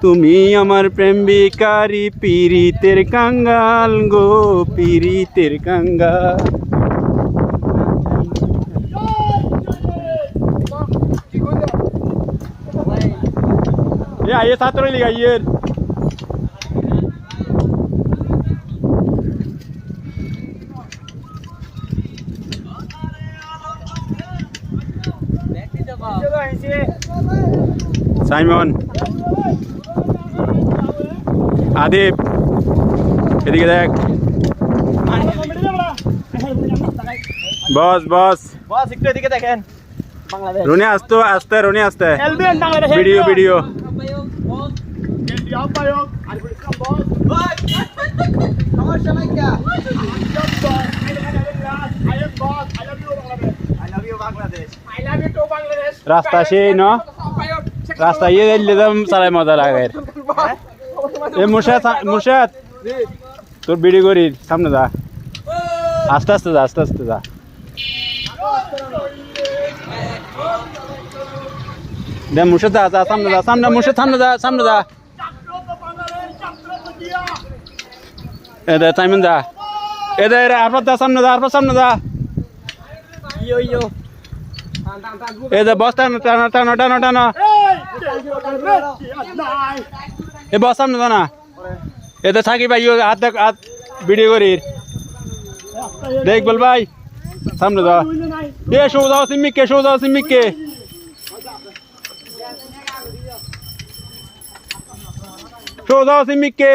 তুমি আমার প্রেম বিকারি পীড়িতের কাঙ্গাল গো পীড়িতের কাঙ্গাল। आइए साथ में लगाइए साइमन आदिप এদিকে দেখ বস বস বস একটু এদিকে দেখেন বাংলাদেশ রনি আসতো আসতে রনি আসতে এলবিএন বাংলাদেশ ভিডিও ভিডিও সমস্যা নাই কি রাস্তা সেই ন রাস্তা ইয়ে দিলে তো চালাই মজা লাগে এ মুর্শাদ মুর্শাদ তোর ভিডিও করি সামনে যা আস্তে আস্তে যা আস্তে আস্তে যা দে মুর্শাদ যা যা সামনে যা সামনে মুর্শাদ সামনে যা সামনে যা এ দে সাইমন যা এ দে আরফাত যা সামনে যা আরফাত সামনে যা ইয়ো ইয়ো এ দে বস টানো টানো টানো টানো টানো এ বস সামনে যা না এ দে থাকি ভাই হাত দেখ হাত ভিডিও করি দেখ বল ভাই সামনে যা এ শো দাও সিমিকে শো দাও সিমিকে শো দাও সিমিকে